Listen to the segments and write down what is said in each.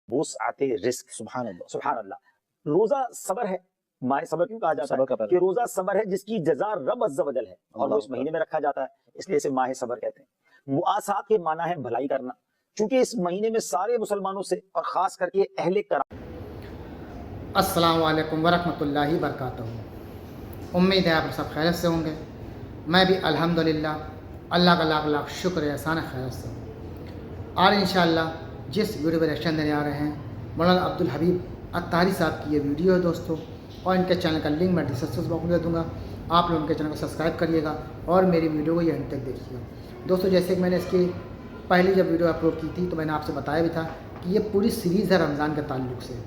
वुसअत risk. सुभान अल्लाह, सुभान अल्लाह। रोजा सबर है। माह सबर क्यों कहा जाता है? कि रोजा सबर है जिसकी जजा रब अज़्ज़ व जल है, और वो इस महीने में रखा जाता है, इसलिए इसे माह सबर कहते हैं। मुआसात के माना है भलाई करना, क्योंकि इस महीने में सारे मुसलमानों से और खास करके अहले करा। अस्सलामु अलैकुम वरहमतुल्लाहि वबरकातुहू। उम्मीद है आप सब खैरियत से होंगे। मैं भी अल्हम्दुलिल्लाह अल्लाह का लाख लाख शुक्र एहसान खैरियत से हूँ। और इंशाअल्लाह जिस वीडियो पर रिएक्शन देने आ रहे हैं मौलाना अब्दुल हबीब अत्तारी साहब की ये वीडियो है दोस्तों, और इनके चैनल का लिंक मैं डिस्क्रिप्शन बॉक्स में दे दूँगा। आप लोग उनके चैनल को सब्सक्राइब करिएगा और मेरी वीडियो को ये अंत तक देखिएगा दोस्तों। जैसे कि मैंने इसकी पहली जब वीडियो अपलोड की थी तो मैंने आपसे बताया भी था कि ये पूरी सीरीज़ है रमज़ान के ताल्लुक़ से।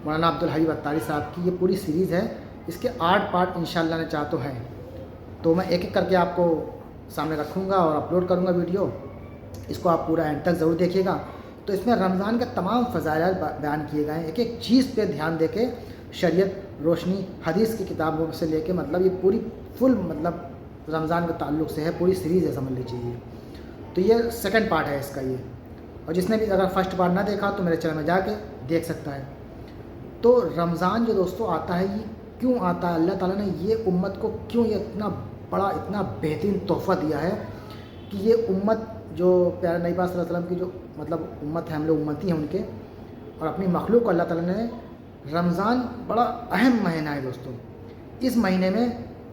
मौलाना अब्दुल हबीब अत्तारी साहब की ये पूरी सीरीज़ है, इसके 8 पार्ट इंशाअल्लाह ने चाह तो हैं, तो मैं एक एक करके आपको सामने रखूँगा और अपलोड करूँगा वीडियो। इसको आप पूरा एंड तक ज़रूर देखिएगा। तो इसमें रमज़ान के तमाम फ़ज़ाइल बयान किए गए हैं, एक एक चीज़ पे ध्यान देके शरीयत रोशनी हदीस की किताबों से लेके मतलब ये पूरी फुल मतलब रमज़ान के ताल्लुक़ से है, पूरी सीरीज़ है समझ लीजिए ये। तो ये सेकंड पार्ट है इसका ये, और जिसने भी अगर फर्स्ट पार्ट ना देखा तो मेरे चैनल में जाके देख सकता है। तो रमज़ान जो दोस्तों आता है ये क्यों आता है, अल्लाह ताला ने ये उम्मत को क्यों ये इतना बड़ा इतना बेहतरीन तोहफ़ा दिया है कि ये उम्मत जो प्यारे नबी पाक सल्लल्लाहु अलैहि वसल्लम की जो मतलब उम्मत है, हम लोग उम्मती हैं उनके, और अपनी मखलूक को अल्लाह ताला ने रमज़ान बड़ा अहम महीना है दोस्तों। इस महीने में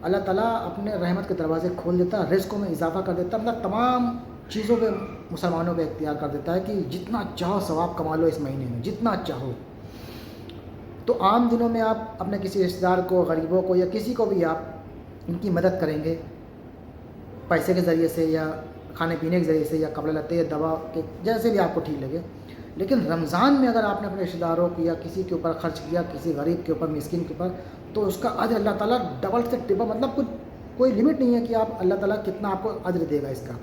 अल्लाह ताला अपने रहमत के दरवाज़े खोल देता है, रिज़्क़ों में इजाफ़ा कर देता है, मतलब तमाम चीज़ों पे मुसलमानों पे इख्तियार कर देता है कि जितना चाहो सवाब कमा लो इस महीने में, जितना चाहो। तो आम दिनों में आप अपने किसी रिश्तेदार को, गरीबों को या किसी को भी आप उनकी मदद करेंगे पैसे के ज़रिए से या खाने पीने के ज़रिए से या कपड़े लत्ते या दवा के, जैसे भी आपको ठीक लगे। लेकिन रमज़ान में अगर आपने अपने रिश्तेदारों की या किसी के ऊपर खर्च किया, किसी गरीब के ऊपर, मिस्किन के ऊपर, तो उसका अज्र अल्लाह ताला डबल से ट्रिपल, मतलब कुछ कोई लिमिट नहीं है कि आप अल्लाह ताला कितना आपको अज्र देगा इसका।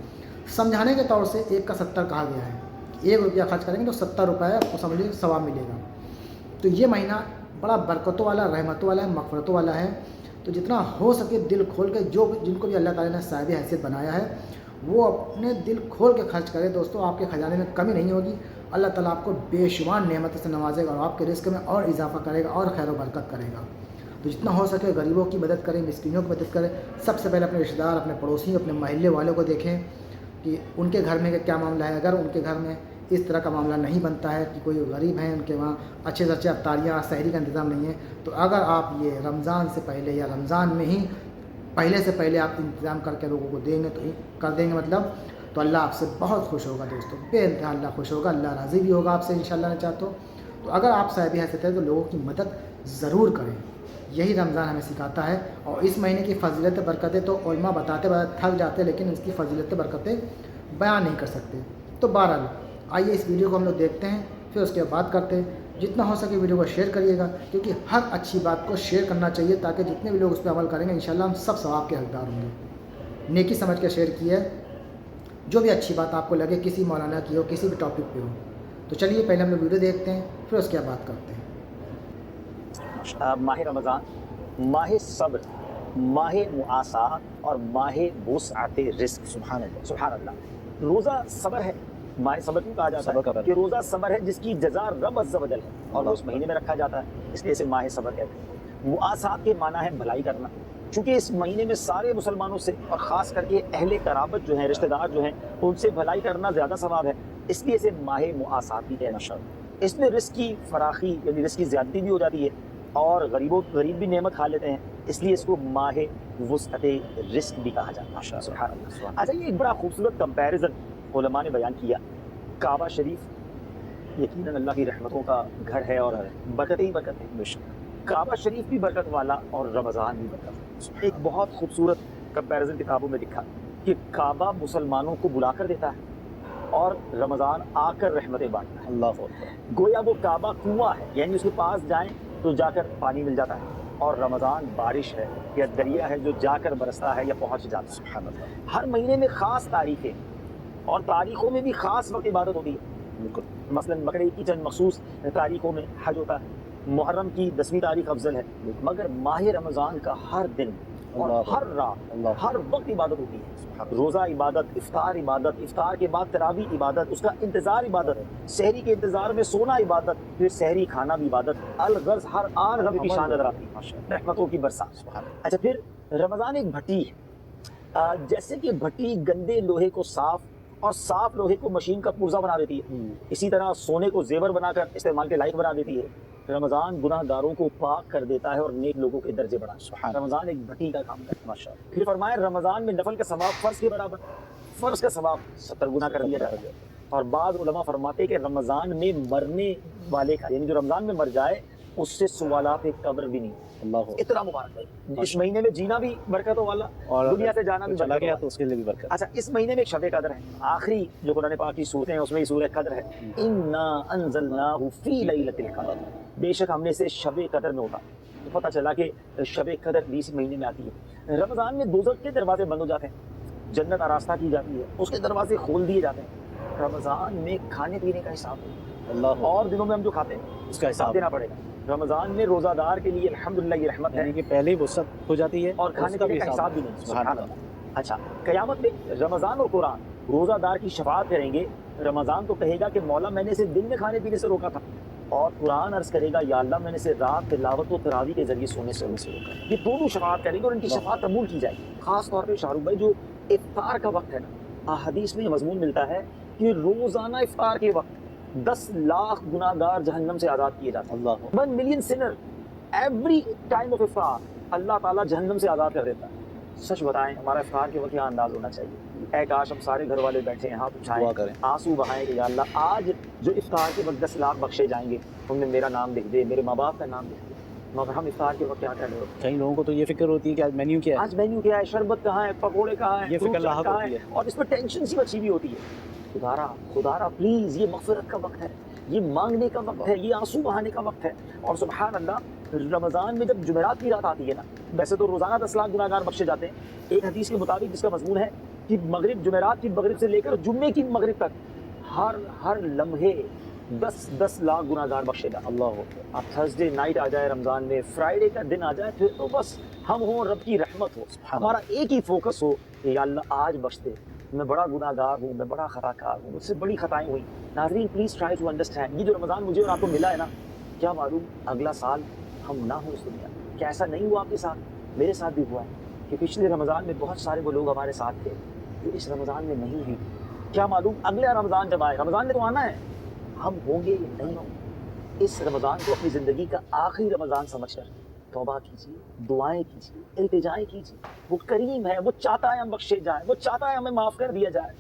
समझाने के तौर से 1 का 70 कहा गया है, 1 रुपया खर्च करेंगे तो 70 रुपये आपको समझ लीजिए सवाब मिलेगा। तो ये महीना बड़ा बरकतों वाला, रहमतों वाला है, मग़फ़िरतों वाला है। तो जितना हो सके दिल खोल के, जो जिनको भी अल्लाह ताला ने साहिब हैसियत बनाया है वो अपने दिल खोल के खर्च करें दोस्तों, आपके ख़जाने में कमी नहीं होगी। अल्लाह ताला आपको बेशुमार नेमतों से नवाजेगा और आपके रिज़्क़ में और इजाफ़ा करेगा और खैर व बरकत करेगा। तो जितना हो सके गरीबों की मदद करें, मिस्कीनों की मदद करें। सबसे पहले अपने रिश्तेदार, अपने पड़ोसी, अपने महल्ले वालों को देखें कि उनके घर में क्या मामला है। अगर उनके घर में इस तरह का मामला नहीं बनता है कि कोई गरीब हैं, उनके वहाँ अच्छे से अच्छे अफ्तारियाँ, सहरी का इंतज़ाम नहीं है, तो अगर आप ये रमज़ान से पहले या रमज़ान में ही पहले से पहले आप इंतज़ाम करके लोगों को देंगे तो कर देंगे मतलब, तो अल्लाह आपसे बहुत खुश होगा दोस्तों, बेइंतहा अल्लाह खुश होगा, अल्लाह राज़ी भी होगा आपसे इंशाअल्लाह ने चाहते हो। तो अगर आप साहिब हैसियत है तो लोगों की मदद ज़रूर करें, यही रमज़ान हमें सिखाता है। और इस महीने की फ़जीलत बरकतें तो उलमा बताते थक जाते, लेकिन इसकी फ़जीलत बरकतें बयान नहीं कर सकते। तो बहरहाल आइए इस वीडियो को हम लोग देखते हैं, फिर उसके बाद करते हैं। जितना हो सके वीडियो को शेयर करिएगा, क्योंकि हर अच्छी बात को शेयर करना चाहिए ताकि जितने भी लोग उस पर अमल करेंगे इंशाल्लाह हम सब सवाब के हकदार होंगे। नेकी समझ के शेयर किया है, जो भी अच्छी बात आपको लगे, किसी मौलाना की हो, किसी भी टॉपिक पे हो। तो चलिए पहले हम लोग वीडियो देखते हैं, फिर उसके बाद बात करते हैं। माह रमज़ान, माह सब्र, माह मुआसात और माह वुसअत रिस्क। सुभान अल्लाह, सुभान अल्लाह। रोज़ा सबर है। माह सबर क्यों कहा जाता है? कि रोज़ा सबर है जिसकी जजा रब अज़्ज़ व जल है, और वो उस महीने में रखा जाता है, इसलिए इसे माह सबर कहते हैं। मुआसात के माना है भलाई करना, क्योंकि इस महीने में सारे मुसलमानों से और ख़ास करके अहले कराबत जो हैं, रिश्तेदार जो हैं, उनसे भलाई करना ज़्यादा सवाब है, इसलिए इसे माह मुआसात भी कहना चाहिए। इसमें रिस्क की फराखी यानी रिस्क की ज़्यादती भी हो जाती है और गरीब भी नेमत खा लेते हैं, इसलिए इसको माह वुसअत रिस्क भी कहा जाता है। सुभान अल्लाह। अच्छा, ये एक बड़ा खूबसूरत कंपैरिजन उलमा ने बयान किया। काबा शरीफ यकीनन अल्लाह की रहमतों का घर है और बरकतें ही बरकत है। काबा शरीफ भी बरकत वाला और रमज़ान भी बरकत। एक बहुत खूबसूरत कंपैरिजन किताबों में लिखा कि काबा मुसलमानों को बुला कर देता है और रमज़ान आकर रहमतें बांटता है। अल्लाह, गोया वो काबा कुआं है, यानी उसके पास जाएं तो जाकर पानी मिल जाता है, और रमज़ान बारिश है या दरिया है जो जाकर बरसता है या पहुँच जाता है। हर महीने में ख़ास तारीखें और तारीख़ों में भी ख़ास वक्त इबादत होती है। मसलन बकरीद की चंद मखसूस तारीख़ों में हज होता है, मुहर्रम की 10वीं तारीख अफजल है, मगर माह रमज़ान का हर दिन اور ہر رات ہر وقت عبادت ہوتی ہے. روزہ عبادت، افطار کے بعد تراویح عبادت، اس کا انتظار عبادت، سحری کے انتظار میں سونا عبادت، پھر سحری کھانا بھی عبادت. الغرض ہر آن رب کی شان نظر آتی ہے، رحمتوں کی برسات. اچھا پھر رمضان ایک بھٹی ہے، جیسے کہ بھٹی گندے لوہے کو صاف اور صاف لوہے کو مشین کا پرزہ بنا دیتی ہے، اسی طرح سونے کو زیور بنا کر استعمال کے لائق بنا دیتی ہے. رمضان گناہ گاروں کو پاک کر دیتا ہے اور نیک لوگوں کے درجے بڑھاتا ہے. رمضان ایک بھٹی کا کام کرتا ہے. پھر فرمایا رمضان میں نفل کا ثواب فرض کے برابر، فرض کا ثواب 70 گنا کر دیا جاتا ہے. اور بعض علماء فرماتے ہیں کہ رمضان میں مرنے والے کا، یعنی جو رمضان میں مر جائے اس سے سوالات قبر بھی نہیں. اللہ اتنا مبارک ہے. اس مہینے میں جینا بھی برکتوں والا اور دنیا سے جانا بھی چلا گیا تو اس کے لیے بھی برکت. اچھا اس مہینے میں ایک شب قدر ہے، آخری جو قرآن پاک کی سورتیں ہیں اس میں یہ سورہ قدر ہے. انا انزلناہ فی لیلۃ القدر، بے شک ہم نے اسے شب قدر میں ہوتا. تو پتہ چلا کہ شب قدر بھی اسی مہینے میں آتی ہے. رمضان میں دوزخ کے دروازے بند ہو جاتے ہیں، جنت آراستہ کی جاتی ہے، اس کے دروازے کھول دیے جاتے ہیں. رمضان میں کھانے پینے کا حساب ہے، اللہ اور دنوں میں ہم جو کھاتے ہیں اس کا حساب دینا پڑے گا. رمضان میں روزہ دار کے لیے الحمدللہ یہ رحمت ہے کہ پہلے ہی وسعت ہو جاتی ہے اور کھانے پینے کا حساب بھی نہیں. سبحان اللہ. اچھا قیامت میں رمضان اور قرآن روزہ دار کی شفاعت کریں گے. رمضان تو کہے گا کہ مولا میں نے اسے دن میں کھانے پینے سے روکا تھا، اور قرآن عرض کرے گا یا اللہ میں نے اسے رات تلاوت و تراویح کے ذریعے سونے سے روکا. یہ دونوں شفاعت کریں گے اور ان کی شفاعت قبول کی جائے گی. خاص طور پہ شاہ رخ بھائی جو افطار کا وقت ہے نا، حدیث میں یہ مضمون ملتا ہے کہ روزانہ افطار کے وقت 10 لاکھ گناہ گار جہنم سے آزاد کیے جاتے ہیں. 1 million sinner every time of افطار اللہ تعالیٰ جہنم سے آزاد کر دیتا ہے. سچ بتائیں ہمارا افطار کے وقت یہاں انداز ہونا چاہیے. اے کاش ہم سارے گھر والے بیٹھے ہیں، ہاتھ اٹھائیں، آنسو بہائیں کہ یا اللہ آج جو افطار کے وقت 10 لاکھ بخشے جائیں گے تم نے میرا نام لکھ دے، میرے ماں باپ کا نام لکھ دے. مگر ہم افطار کے وقت کیا کر رہے ہو؟ کئی لوگوں کو تو یہ فکر ہوتی ہے کہ آج مینیو کیا ہے، آج مینیو کیا ہے، شربت کہاں ہے، پکوڑے کہاں ہیں، یہ فکر لاحق ہوتی ہے اور اس میں ٹینشن سی مچی بھی ہوتی ہے. خدارا پلیز یہ مغفرت کا وقت ہے، یہ مانگنے کا وقت ہے، یہ آنسو بہانے کا وقت ہے. اور سبحان اللہ رمضان میں جب جمعرات کی رات آتی ہے نا، ویسے تو روزانہ 10 لاکھ گناہ گار بخشے جاتے ہیں. ایک حدیث کے مطابق جس کا مضمون ہے کہ مغرب جمعرات کی مغرب سے لے کر جمعے کی مغرب تک ہر لمحے 10 لاکھ گناہ گار بخشے جاتے. اللہ اب تھرسڈے نائٹ آ جائے رمضان میں، فرائیڈے کا دن آ جائے، پھر تو بس ہم ہوں رب کی رحمت ہو، ہمارا ایک ہی فوکس ہو کہ یا اللہ آج بخش دے، میں بڑا گناہ گار ہوں، میں بڑا خطا کار ہوں، مجھ سے بڑی خطائیں ہوئی. ناظرین پلیز ٹرائی ٹو انڈرسٹینڈ، یہ جو رمضان مجھے اور آپ کو ملا ہے نا، کیا معلوم اگلا سال ہم نہ ہوں اس دنیا میں. کیا ایسا نہیں ہوا آپ کے ساتھ؟ میرے ساتھ بھی ہوا ہے کہ پچھلے رمضان میں بہت سارے وہ لوگ ہمارے ساتھ تھے جو اس رمضان میں نہیں ہیں. کیا معلوم اگلا رمضان جب آئے، رمضان میں تو آنا ہے، ہم ہوں گے یا نہیں ہوں گے. اس رمضان کو اپنی زندگی کا آخری رمضان سمجھ کر توبہ کیجیے، دعائیں کیجیے، التجائیں کیجیے. وہ کریم ہے، وہ چاہتا ہے ہم بخشے جائیں، وہ چاہتا ہے ہمیں معاف کر دیا جائے،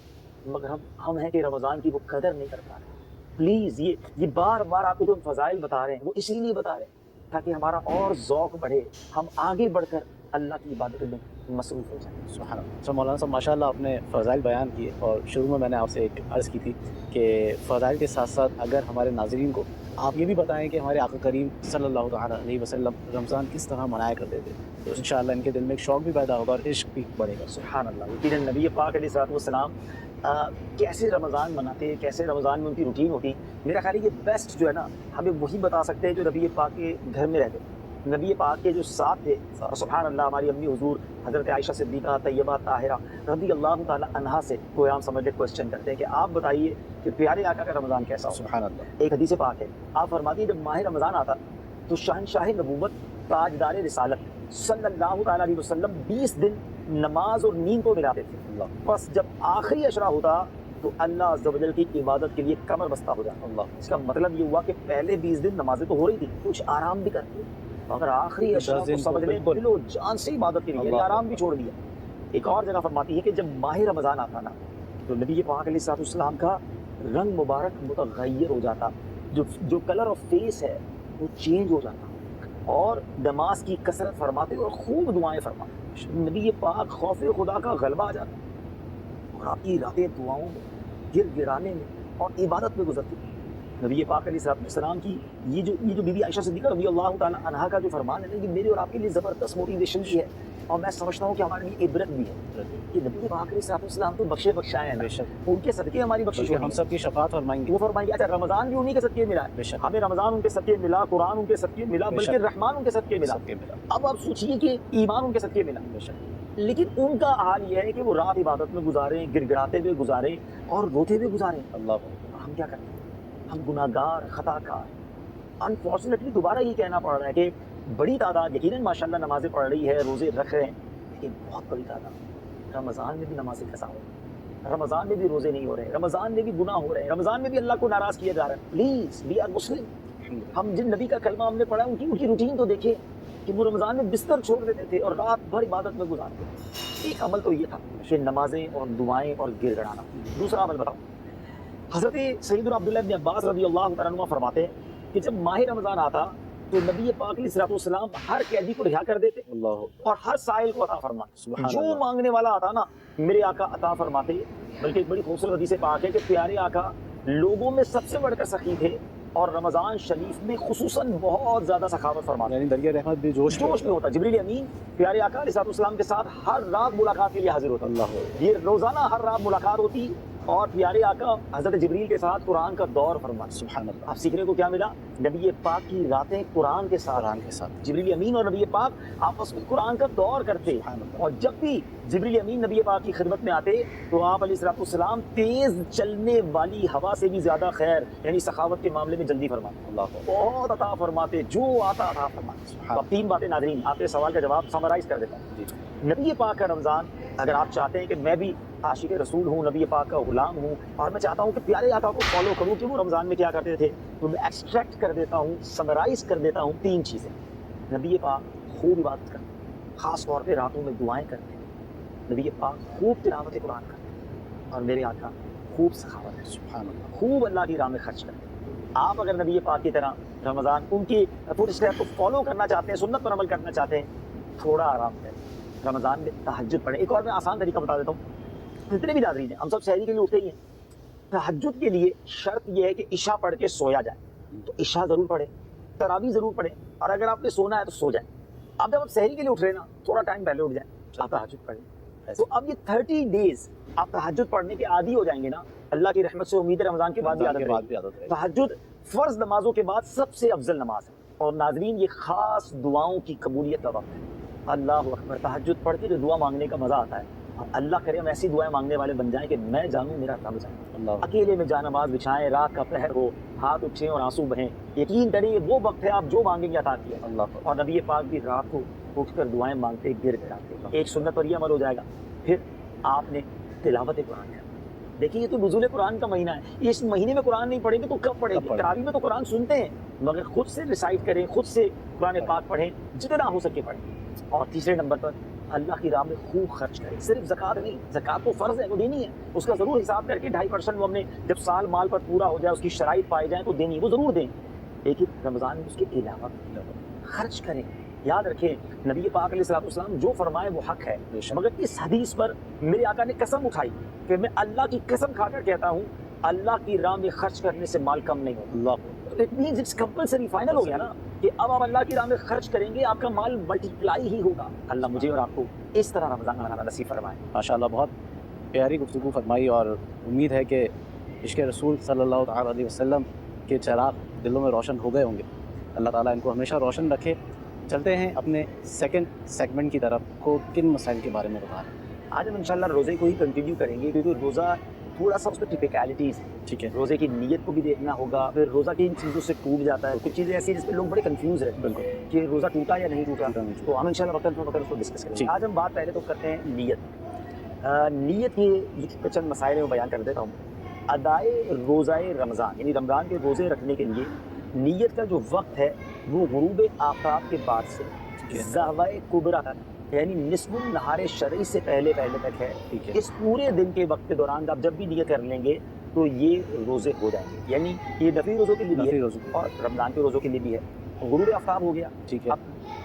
مگر ہم ہیں کہ رمضان کی وہ قدر نہیں کر پا رہے. پلیز یہ بار بار آپ کو جو ہم فضائل بتا رہے ہیں وہ اسی لیے بتا رہے ہیں تاکہ ہمارا اور ذوق بڑھے، ہم آگے بڑھ کر اللہ کی عبادت میں مصروف ہو جائیں. سبحان اللہ. تو مولانا صاحب ماشاء اللہ آپ نے فضائل بیان کیے، اور شروع میں نے آپ سے ایک عرض کی تھی کہ فضائل کے ساتھ ساتھ اگر ہمارے ناظرین کو آپ یہ بھی بتائیں کہ ہمارے آقا کریم صلی اللہ تعالیٰ علیہ وسلم رمضان کس طرح منایا کرتے تھے، تو انشاءاللہ ان کے دل میں ایک شوق بھی پیدا ہوگا اور عشق بھی بڑھے گا. سبحان اللہ. یقیناً نبی پاک علیہ الصلوۃ والسلام کیسے رمضان مناتے، کیسے رمضان میں ان کی روٹین ہوتی. میرا خیال ہے یہ بیسٹ جو ہے نا ہمیں وہی بتا سکتے ہیں جو نبی پاک کے گھر میں رہتے. نبی پاک کے جو ساتھ تھے، سبحان اللہ، ہماری امی حضور حضرت عائشہ صدیقہ طیبہ طاہرہ رضی اللہ تعالیٰ عنہا سے کوئی عام سمجھ لے کوشچن کرتے ہیں کہ آپ بتائیے کہ پیارے آقا کا رمضان کیسا ہو. سبحان اللہ. ایک حدیث پاک ہے، آپ فرماتی ہیں جب ماہ رمضان آتا تو شہنشاہ نبوت تاجدار رسالت صلی اللہ تعالیٰ علیہ وسلم 20 دن نماز اور نیند کو ملاتے تھے. بس جب آخری عشرہ ہوتا تو اللہ عز و جل کی عبادت کے لیے کمر بستہ ہو جاتا. اللہ. اس کا مطلب یہ ہوا کہ پہلے 20 دن نمازیں تو ہو رہی تھی، کچھ آرام بھی کرتی، مگر آخری عشرہ کو سمجھ لیں دل و جان سے عبادت کے لیے آرام بھی چھوڑ دیا. ایک اور جگہ فرماتی ہے کہ جب ماہ رمضان آتا نا تو نبی پاک علیہ الصلوۃ والسلام کا رنگ مبارک متغیر ہو جاتا، جو کلر آف فیس ہے وہ چینج ہو جاتا، اور نماز کی کثرت فرماتے اور خوب دعائیں فرماتے. نبی پاک خوف خدا کا غلبہ آ جاتا اور آپ کی راتیں دعاؤں میں گر گرانے میں اور عبادت میں گزرتی. नबी पाक अलैहिस्सलाम की ये जो बीबी आयशा सिद्दीक़ा रज़ी अल्लाह ताला अन्हा का जो फरमान है कि मेरे और आपके लिए ज़बरदस्त मोटिवेशन भी है और मैं समझता हूँ कि हमारे लिए इबरत भी है कि नबी पाक अलैहिस्सलाम तो बख्शाए हैं बेशक उनके सदक़े हमारी बख्शिश हम होनी है। सब की शफाअत फरमाएंगे। वो फरमाएंगे अच्छा रमज़ान भी उन्हीं के सदक़े मिला है, बेशक हमें रमज़ान उनके सदक़े मिला, कुरान उनके सदक़े मिला, बल्कि रहमान उनके सदक़े मिला। सबके मिला। अब आप सोचिए कि ईमान उनके सदक़े मिला, बेशक लेकिन उनका हाल ये है कि वो रात इबादत में गुजारें, गिड़गिड़ाते हुए गुजारें और रोते हुए गुजारें। अल्लाह हम क्या करते हैं? हम गुनाहगार, खताकार। अनफॉर्चुनेटली दोबारा ये कहना पड़ रहा है कि बड़ी तादाद यकीनन माशाल्लाह नमाज़ें पढ़ रही है, रोज़े रख रहे हैं, लेकिन बहुत बड़ी तादाद रमज़ान में भी नमाज़ें कसा हो रही है, रमज़ान में भी रोज़े नहीं हो रहे, रमज़ान में भी गुनाह हो रहे हैं, रमज़ान में भी अल्लाह को नाराज़ किया जा रहा है। Please we are Muslim. हम जिन नबी का कलमा हमने पढ़ा उनकी रूटीन तो देखिए कि वो रमज़ान में बिस्तर छोड़ देते थे और रात भर इबादत में गुजारते थे। एक अमल तो ये था कि नमाजें और दुआएं और गिड़गिड़ाना। दूसरा अमल बताओ, हज़रत सैयदना अब्दुल्लाह इब्न अब्बास रज़ियल्लाहु तआला अन्हुमा फरमाते हैं कि जब माह रमज़ान आता तो नबी पाक अलैहिस्सलाम हर कैदी को रिहा कर देते अल्लाह और हर साइल को अता फरमाते। सुभान जो अल्लाह। मांगने वाला आता ना मेरे आका अता फरमाते। बल्कि एक बड़ी खूबसूरत हदीस पाक है कि प्यारे आका लोगों में सबसे बढ़कर सखी थे और रमज़ान शरीफ में खुसूसन बहुत ज़्यादा सखावत फरमाते। यानी दरिया रहमत भी जोश जोश में होता। जिब्रील अमीन प्यारे आका अलैहिस्सलाम के साथ हर रात मुलाकात के लिए हाजिर होता। अल्लाह ये रोज़ाना हर रात मुलाकात होती और प्यारे आका हज़रत जिब्रील के साथ कुरान का दौर फरमाते। सुभान अल्लाह। आप सीखने को क्या मिला? नबी पाक की रातें कुरान के साथ, कुरान के साथ जिब्रील अमीन और नबी पाक आपस में कुरान का दौर करते। सुभान अल्लाह। और जब भी जिब्रील अमीन नबी पाक की खिदमत में आते तो आप अलैहिस्सलाम तेज चलने वाली हवा से भी ज्यादा खैर यानी सखावत के मामले में जल्दी फरमाते, अल्लाह बहुत अता फरमाते, जो आता अता फरमाते। तो अब तीन बातें नाज़रीन आपके सवाल का जवाब समराइज कर देता हूँ। जी नबी पाक का रमज़ान, अगर आप चाहते हैं कि मैं भी आशिक रसूल हूँ, नबी पाक का गुलाम हूँ और मैं चाहता हूँ कि प्यारे आका को फॉलो करूँ कि वो रमज़ान में क्या करते थे, तो मैं एक्सट्रैक्ट कर देता हूँ, समराइज कर देता हूँ तीन चीज़ें। नबी पाक खूब इबादत करते, ख़ास तौर पे रातों में दुआएं करते। नबी पाक खूब तिलावत कुरान करते और मेरे आका खूब सखावत है, सुभान अल्लाह। खूब अल्लाह की राह में खर्च करते। आप अगर नबी पाक की तरह रमज़ान उनकी फुट स्टेप को फॉलो करना चाहते हैं, सुन्नत पर अमल करना चाहते हैं, थोड़ा आराम करें, रमज़ान में तहज्जुद पढ़ें। एक और मैं आसान तरीका बता देता हूँ, जितने भी नाज़रीन हैं हम सब सहरी के लिए उठते ही हैं। तहज्जुद के लिए शर्त यह है कि इशा पढ़ के सोया जाए, तो इशा ज़रूर पढ़े, तरावी ज़रूर पढ़े और अगर आपने सोना है तो सो जाए। अब जब आप सहरी के लिए उठ रहे हैं ना, थोड़ा टाइम पहले उठ जाए, आप तहज्जुद पढ़ें। तो अब ये 30 डेज आप तहज्जुद पढ़ने के आदी हो जाएंगे ना, अल्लाह की रहमत से उम्मीद है रमज़ान के बाद भी आदत रहेगी। तहज्जुद फ़र्ज़ नमाजों के बाद सबसे अफजल नमाज है और नाज़रीन ये ख़ास दुआओं की कबूलियत का वक्त है। अल्लाह अकबर, तहज्जुद पढ़ के जो दुआ मांगने का मज़ा आता है, अल्लाह करे हम ऐसी दुआएं मांगने वाले बन जाएं कि मैं जानूं मेरा रब जाने। अल्लाह अकेले में जानमाज बिछाएं, रात का पहर हो, हाथ उठें और आंसू बहें, यकीन करिए वो वक्त है आप जो मांगेंगे अता किया। अल्लाह। और नबी पाक भी रात को उठकर दुआएं मांगते, गिड़गिड़ाते। एक सुन्नत पर यह अमल हो जाएगा। फिर आपने तिलावत कुरान करना। देखिए ये तो नुज़ूल कुरान का महीना है, इस महीने में कुरान नहीं पढ़ेंगे तो कब पढ़ेंगे? तरावी में तो कुरान सुनते हैं, मगर खुद से रिसाइट करें, खुद से कुरान पाक पढ़ें, जितना हो सके पढ़ें। और तीसरे नंबर पर अल्लाह की राह में खूब खर्च करें। सिर्फ ज़कात नहीं, ज़कात तो फ़र्ज़ है, वो देनी है, उसका ज़रूर हिसाब करके 2.5% वो हमने जब साल माल पर पूरा हो जाए, उसकी शराइत पाई जाए तो देनी है, वो ज़रूर दें। लेकिन रमज़ान में उसके अलावा खर्च करें। याद रखें नबी पाक अलैहिस्सलाम जो फरमाए वो हक है, मगर इस हदीस पर मेरे आका ने कसम उठाई कि मैं अल्लाह की कसम खाकर कहता हूँ अल्लाह की राह में खर्च करने से माल कम नहीं होता। Allah, it means it's compulsory, final हो गया ना कि अब आप अल्लाह की राह में खर्च करेंगे, आपका माल मल्टीप्लाई ही होगा। अल्लाह मुझे और आपको इस तरह रमज़ान मनाना नसीब फरमाए। माशाअल्लाह, बहुत प्यारी गुफ्तगू फरमाई और उम्मीद है कि इश्क़ रसूल सल्लल्लाहु तआला अलैहि वसल्लम के चिराग दिलों में रोशन हो गए होंगे। अल्लाह ताला इनको हमेशा रोशन रखे। चलते हैं अपने सेकंड सेगमेंट की तरफ, को किन मसाइल के बारे में बता रहे हैं। आज हम इंशाल्लाह रोज़े को ही कंटिन्यू करेंगे क्योंकि रोज़ा थोड़ा सा उसमें टिपिकलिटीज़ है। ठीक है, रोज़े की नीयत को भी देखना होगा, फिर रोज़ा किन चीज़ों से टूट जाता है, कुछ चीज़ें ऐसी जिस पे लोग बड़े कंफ्यूज रहते हैं बिल्कुल कि रोज़ा टूटा या नहीं टूटा। तो हम इंशाल्लाह वक्त पर उसको डिस्कस करेंगे। जी। आज हम बात पहले तो करते हैं नीयत। नीयत के चंद मसाइल में बयान कर देता हूँ। अदाए रोज़ाए रमज़ान यानी रमज़ान के रोज़े रखने के लिए नीयत का जो वक्त है वो गुरूब आफ़ताब के बाद से ज़हवाए कुबरा तक यानी निस्फुल नहारे शरई से पहले तक है। ठीक है, इस पूरे दिन के वक्त के दौरान आप जब भी नियत कर लेंगे तो ये रोज़े हो जाएंगे। यानी ये नफली रोज़ों के लिए भी नफली है रोज़े, और रमज़ान के रोज़ों के लिए भी है। गुरूब आफ़ताब हो गया, ठीक है, अब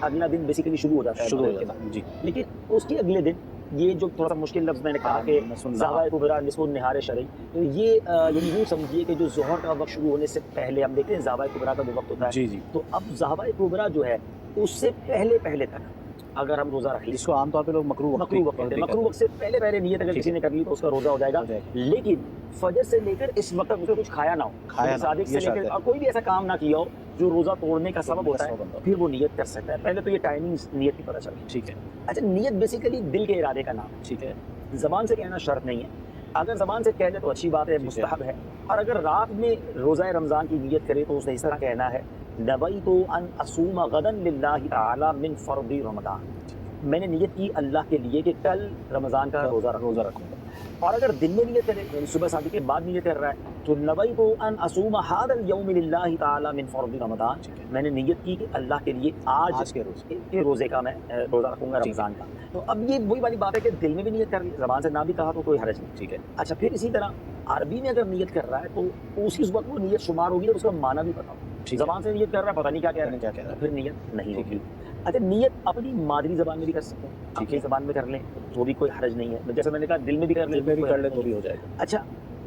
अगला दिन बेसिकली शुरू हो जाता है शुरू हो मगरिब के जाता बाद। है जी, लेकिन उसके अगले दिन یہ جو تھوڑا سا مشکل لفظ میں نے کہا کہ زہوائے کبریٰ نصف النہار شرعی، تو یہ یعنی یوں سمجھیے کہ جو ظہر کا وقت شروع ہونے سے پہلے ہم دیکھتے ہیں زہوائے کبریٰ کا جو وقت ہوتا ہے، جی جی، تو اب زہوائے کبریٰ جو ہے اس سے پہلے تک اگر ہم روزہ رکھ لیں، جس کو عام طور پہ لوگ مکروہ وقت وقت کہتے ہیں، مکروہ وقت سے پہلے نیت اگر کسی نے کر لی تو اس کا روزہ ہو جائے گا، لیکن فجر سے لے کر اس وقت تک اسے کچھ کھایا نہ ہو، صادق سے لے کر اور کوئی بھی ایسا کام نہ کیا ہو جو روزہ توڑنے کا سبب ہوتا ہے، پھر وہ نیت کر سکتا ہے۔ پہلے تو یہ ٹائمنگ نیت کی پتہ چلے۔ ٹھیک ہے، اچھا، نیت بیسیکلی دل کے ارادے کا نام، ٹھیک ہے، زبان سے کہنا شرط نہیں ہے، اگر زبان سے کہہ دے تو اچھی بات ہے، مستحب ہے، اور اگر رات میں روزہ رمضان کی نیت کرے تو اسے اس طرح کہنا ہے نویت ان اصوم غدا للہ تعالی من فرض رمضان، میں نے نیت کی اللہ کے لیے کہ کل رمضان کا روزہ رکھوں گا۔ اور اگر دن میں نیت کرے یعنی صبح صادق کے بعد نیت کر رہا ہے تو نویت ان اصوم هذا اليوم للہ تعالی من فرض رمضان، میں نے نیت کی کہ اللہ کے لیے آج کے روزے کا میں روزہ رکھوں گا رمضان کا۔ تو اب یہ وہی والی بات ہے کہ دل میں بھی نیت کر لی، زبان سے نہ بھی کہا تو کوئی حرج نہیں، ٹھیک ہے۔ اچھا، پھر اسی طرح عربی میں اگر نیت کر رہا ہے تو اسی وقت وہ نیت شمار ہوگی اور اس کا معنی بھی پتا ہو، زبان سے نیت کر رہا ہے پتہ نہیں کیا کہہ رہا ہے، پھر نیت نہیں ہوگی۔ اچھا، نیت اپنی مادری زبان میں بھی کر سکتے ہیں، اپنی زبان میں کر لیں تو بھی کوئی حرج نہیں ہے، جیسے میں نے کہا دل میں بھی کر لیں تو بھی ہو جائے گا۔ اچھا،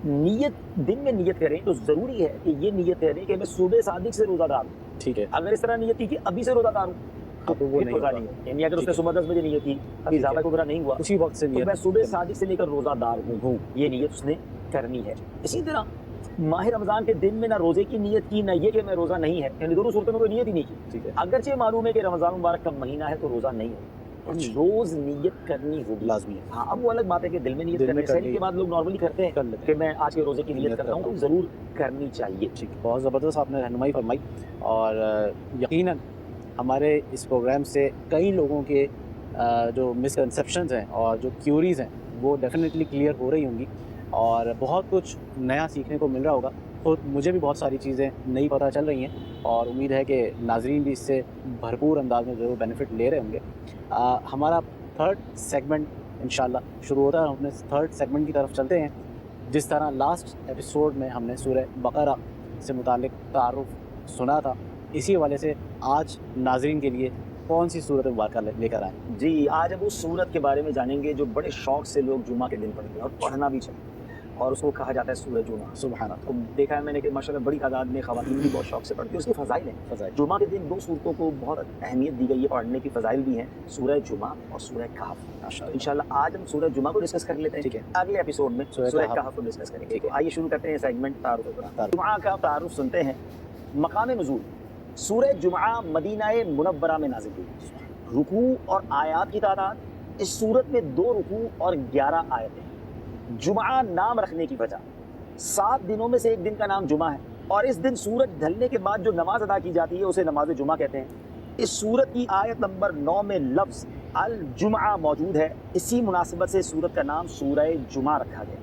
نیت دن میں نیت کریں تو ضروری ہے کہ یہ نیت کریں کہ میں صبح صادق سے روزہ دار ہوں، ٹھیک ہے۔ اگر اس طرح نیت کی کہ ابھی سے روزہ دار ہوں تو وہ نہیں ہوگا، یعنی اگر اس نے صبح 10 بجے نیت کی، ابھی زہوائے کبریٰ نہیں ہوا، اسی وقت سے تو میں صبح صادق سے لے کر روزہ دار ہوں، یہ نیت اس نے کرنی ہے۔ اسی طرح ماہ رمضان کے دن میں نہ روزے کی نیت کی نہ یہ کہ میں روزہ نہیں ہے، یعنی دونوں صورتوں میں کوئی نیت ہی نہیں کی، ٹھیک ہے۔ اگرچہ معلوم ہے کہ رمضان مبارک کا مہینہ ہے تو روزہ نہیں ہے، روز نیت کرنی ہوگی، لازمی ہے۔ ہاں، اب وہ الگ بات ہے کہ دل میں نیت کرنے سے کے بعد لوگ نارملی کرتے ہیں کہ میں آج کے روزے کی نیت کرتا ہوں، تو ضرور کرنی چاہیے۔ ٹھیک ہے، بہت زبردست آپ نے رہنمائی فرمائی، اور یقیناً ہمارے اس پروگرام سے کئی لوگوں کے جو مسکنسیپشنز ہیں اور جو کیوریز ہیں وہ ڈیفینیٹلی کلیئر ہو رہی ہوں گی، اور بہت کچھ نیا سیکھنے کو مل رہا ہوگا۔ خود مجھے بھی بہت ساری چیزیں نئی پتہ چل رہی ہیں، اور امید ہے کہ ناظرین بھی اس سے بھرپور انداز میں ضرور بینیفٹ لے رہے ہوں گے۔ ہمارا تھرڈ سیگمنٹ انشاءاللہ شروع ہوتا ہے، ہم اپنے تھرڈ سیگمنٹ کی طرف چلتے ہیں۔ جس طرح لاسٹ ایپیسوڈ میں ہم نے سورہ بقرہ سے متعلق تعارف سنا تھا، اسی حوالے سے آج ناظرین کے لیے کون سی صورت مبارکہ لے کر آئیں؟ جی، آج ہم اس صورت کے بارے میں جانیں گے جو بڑے شوق سے لوگ جمعہ کے دن پڑھتے ہیں اور پڑھنا بھی چاہتے ہیں، اور اس کو کہا جاتا ہے سورہ جمعہ۔ سبحان اللہ، تو دیکھا ہے میں نے کہ ماشاءاللہ بڑی تعداد میں خواتین بھی بہت شوق سے پڑھتی ہیں، اس کے فضائل ہیں۔ جمعہ کے دن دو صورتوں کو بہت اہمیت دی گئی ہے، پڑھنے کی فضائل بھی ہیں، سورہ جمعہ اور سورہ کہف۔ انشاءاللہ آج ہم سورہ جمعہ کو ڈسکس کر لیتے ہیں، ٹھیک ہے، اگلے ایپیسوڈ میں سورہ کہف کو ڈسکس کریں گے۔ تو آئیے شروع کرتے ہیں سیگمنٹ تعارف قرآن۔ جمعہ کا تعارف سنتے ہیں۔ مقام نزول، سورہ جمعہ مدینہ منورہ میں نازل ہوئی۔ رکوع اور آیات کی تعداد، اس صورت میں 2 رکوع اور 11 آیتیں۔ جمعہ نام رکھنے کی وجہ، 7 دنوں میں سے ایک دن کا نام جمعہ ہے، اور اس دن سورج ڈھلنے کے بعد جو نماز ادا کی جاتی ہے اسے نماز جمعہ کہتے ہیں۔ اس صورت کی آیت نمبر 9 میں لفظ الجمعہ موجود ہے، اسی مناسبت سے سورت کا نام سورہ جمعہ رکھا گیا۔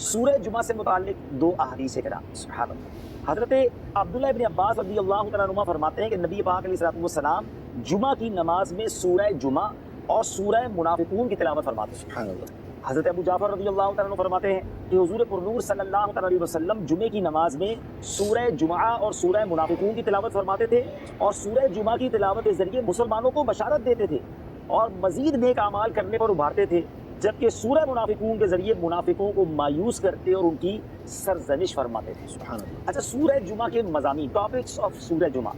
سورہ جمعہ سے متعلق 2 احادیث کرام، سبحان اللہ۔ حضرت عبداللہ ابن عباس رضی اللہ تعالیٰ عنہما فرماتے ہیں کہ نبی پاک علیہ السلام جمعہ کی نماز میں سورہ جمعہ اور سورہ منافقون کی تلاوت فرماتے ہیں، سبحان اللہ۔ حضرت ابو جعفر رضی اللہ تعالیٰ عنہ فرماتے ہیں کہ حضور پرنور صلی اللہ تعالیٰ علیہ وسلم جمعے کی نماز میں سورہ جمعہ اور سورہ منافقون کی تلاوت فرماتے تھے، اور سورہ جمعہ کی تلاوت کے ذریعے مسلمانوں کو بشارت دیتے تھے اور مزید نیک اعمال کرنے پر ابھارتے تھے، جبکہ سورہ منافقون کے ذریعے منافقوں کو مایوس کرتے اور ان کی سرزنش فرماتے تھے، سبحان اللہ۔ اچھا، سورہ جمعہ کے مضامین، ٹاپکس آف سورہ جمعہ۔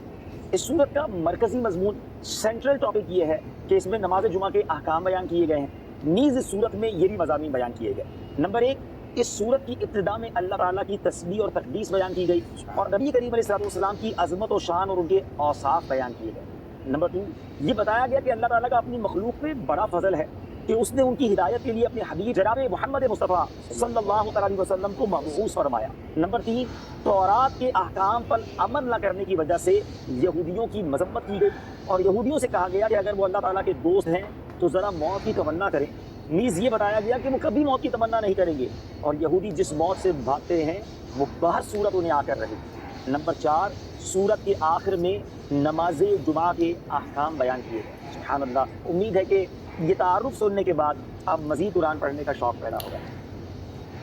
اس سورت کا مرکزی مضمون، سینٹرل ٹاپک یہ ہے کہ اس میں نماز جمعہ کے احکام بیان کیے گئے ہیں، نیز اس سورت میں یہ بھی مضامین بیان کیے گئے۔ نمبر 1، اس سورت کی ابتدا میں اللہ تعالیٰ کی تسبیح اور تقدیس بیان کی گئی، اور نبی کریم علیہ السلام کی عظمت و شان اور ان کے اوصاف بیان کیے گئے۔ نمبر 2، یہ بتایا گیا کہ اللہ تعالیٰ کا اپنی مخلوق پہ بڑا فضل ہے کہ اس نے ان کی ہدایت کے لیے اپنے حبیب جناب محمد مصطفیٰ صلی اللہ علیہ وسلم کو مبعوث فرمایا۔ نمبر 3، تورات کے احکام پر عمل نہ کرنے کی وجہ سے یہودیوں کی مذمت کی گئی، اور یہودیوں سے کہا گیا کہ اگر وہ اللہ تعالیٰ کے دوست ہیں تو ذرا موت کی تمنا کریں۔ نیز یہ بتایا گیا کہ وہ کبھی موت کی تمنا نہیں کریں گے، اور یہودی جس موت سے بھاگتے ہیں وہ بہر صورت انہیں آ کر رہے گی۔ نمبر 4، سورت کے آخر میں نماز جمعہ کے احکام بیان کیے گئے، سبحان اللہ۔ امید ہے کہ یہ تعارف سننے کے بعد اب مزید قرآن پڑھنے کا شوق پیدا ہوگا۔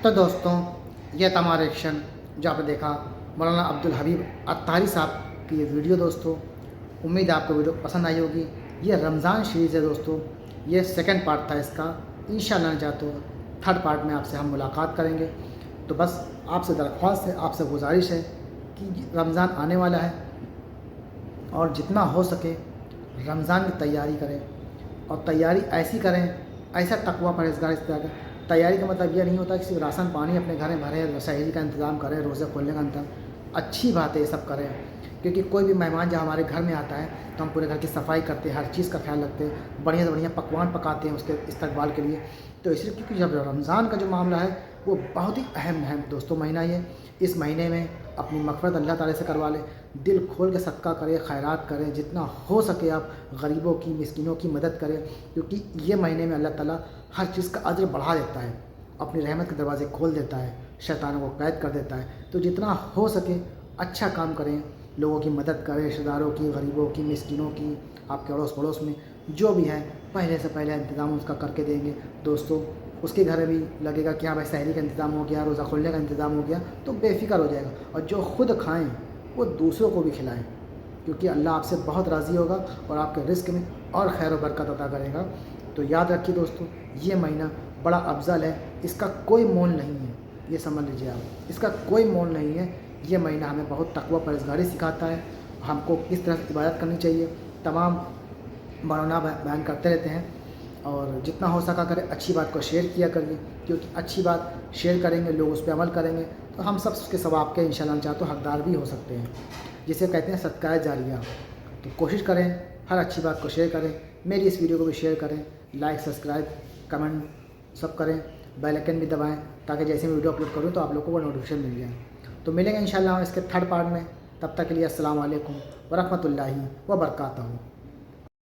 تو دوستوں، یہ تھا ہمارا ایکشن جو آپ نے دیکھا مولانا عبدالحبیب عطاری صاحب کی یہ ویڈیو۔ دوستوں، امید ہے آپ کو ویڈیو پسند آئی ہوگی۔ یہ رمضان سیریز ہے دوستوں، یہ سیکنڈ پارٹ تھا اس کا، इंशाअल्लाह चाहे तो थर्ड पार्ट में आपसे हम मुलाकात करेंगे। तो बस आपसे दरख्वास्त है, आपसे गुजारिश है कि रमज़ान आने वाला है और जितना हो सके रमज़ान की तैयारी करें, और तैयारी ऐसी करें, ऐसा तकवा परहेज़गार इख्तियार करें। तैयारी का मतलब ये नहीं होता कि सिर्फ राशन पानी अपने घर में भरें, सहरी का इंतज़ाम करें, रोज़े खोलने का इंतज़ाम, अच्छी बात है ये सब करें, क्योंकि कोई भी मेहमान जब हमारे घर में आता है तो हम पूरे घर की सफाई करते हैं, हर चीज़ का ख्याल रखते हैं, बढ़िया से बढ़िया पकवान पकाते हैं उसके इस्तकबाल के लिए। तो इसलिए क्योंकि जब रमज़ान का जो मामला है वो बहुत ही अहम है दोस्तों महीना ये। इस महीने में अपनी मग़फ़िरत अल्लाह ताला से करवा लें, दिल खोल के सदका करें, खैरात करें, जितना हो सके आप गरीबों की, मिस्किनों की मदद करें, क्योंकि ये महीने में अल्लाह ताला हर चीज़ का अज्र बढ़ा देता है, अपनी रहमत के दरवाज़े खोल देता है, शैतानों को कैद कर देता है। तो जितना हो सके अच्छा काम करें, लोगों की मदद करें, रिश्तेदारों की, गरीबों की, मिस्किनों की, आपके अड़ोस पड़ोस में जो भी है पहले से पहले इंतज़ाम उसका करके देंगे दोस्तों। उसके घर में भी लगेगा कि हाँ भाई सहरी का इंतज़ाम हो गया, रोज़ा खोलने का इंतज़ाम हो गया, तो बेफ़िक्र हो जाएगा। और जो खुद खाएं वो दूसरों को भी खिलाएं, क्योंकि अल्लाह आपसे बहुत राज़ी होगा और आपके रिस्क में और खैर व बरकत अता करेगा। तो याद रखिए दोस्तों, ये महीना बड़ा अफजल है, इसका कोई मोल नहीं है, ये समझ लीजिए आप, इसका कोई मोल नहीं है। ये महीना हमें बहुत तकवा परहेज़गारी सिखाता है, हमको किस तरह से इबादत करनी चाहिए, तमाम मौलाना बयान करते रहते हैं। और जितना हो सका करें, अच्छी बात को शेयर किया करिए, क्योंकि अच्छी बात शेयर करेंगे, लोग उस पर अमल करेंगे तो हम सब उसके सवाब के इंशाअल्लाह चाहे तो हकदार भी हो सकते हैं, जिसे कहते हैं सदका जारिया। तो कोशिश करें हर अच्छी बात को शेयर करें, मेरी इस वीडियो को भी शेयर करें, लाइक, सब्सक्राइब, कमेंट सब करें, बेल आइकन भी दबाएं, ताकि जैसे मैं वीडियो अपलोड करूँ तो आप लोगों को वो नोटिफिकेशन मिल जाए। तो मिलेंगे इंशाअल्लाह इसके थर्ड पार्ट में, तब तक के लिए अस्सलाम वालेकुम व रहमतुल्लाहि व बरकातहू।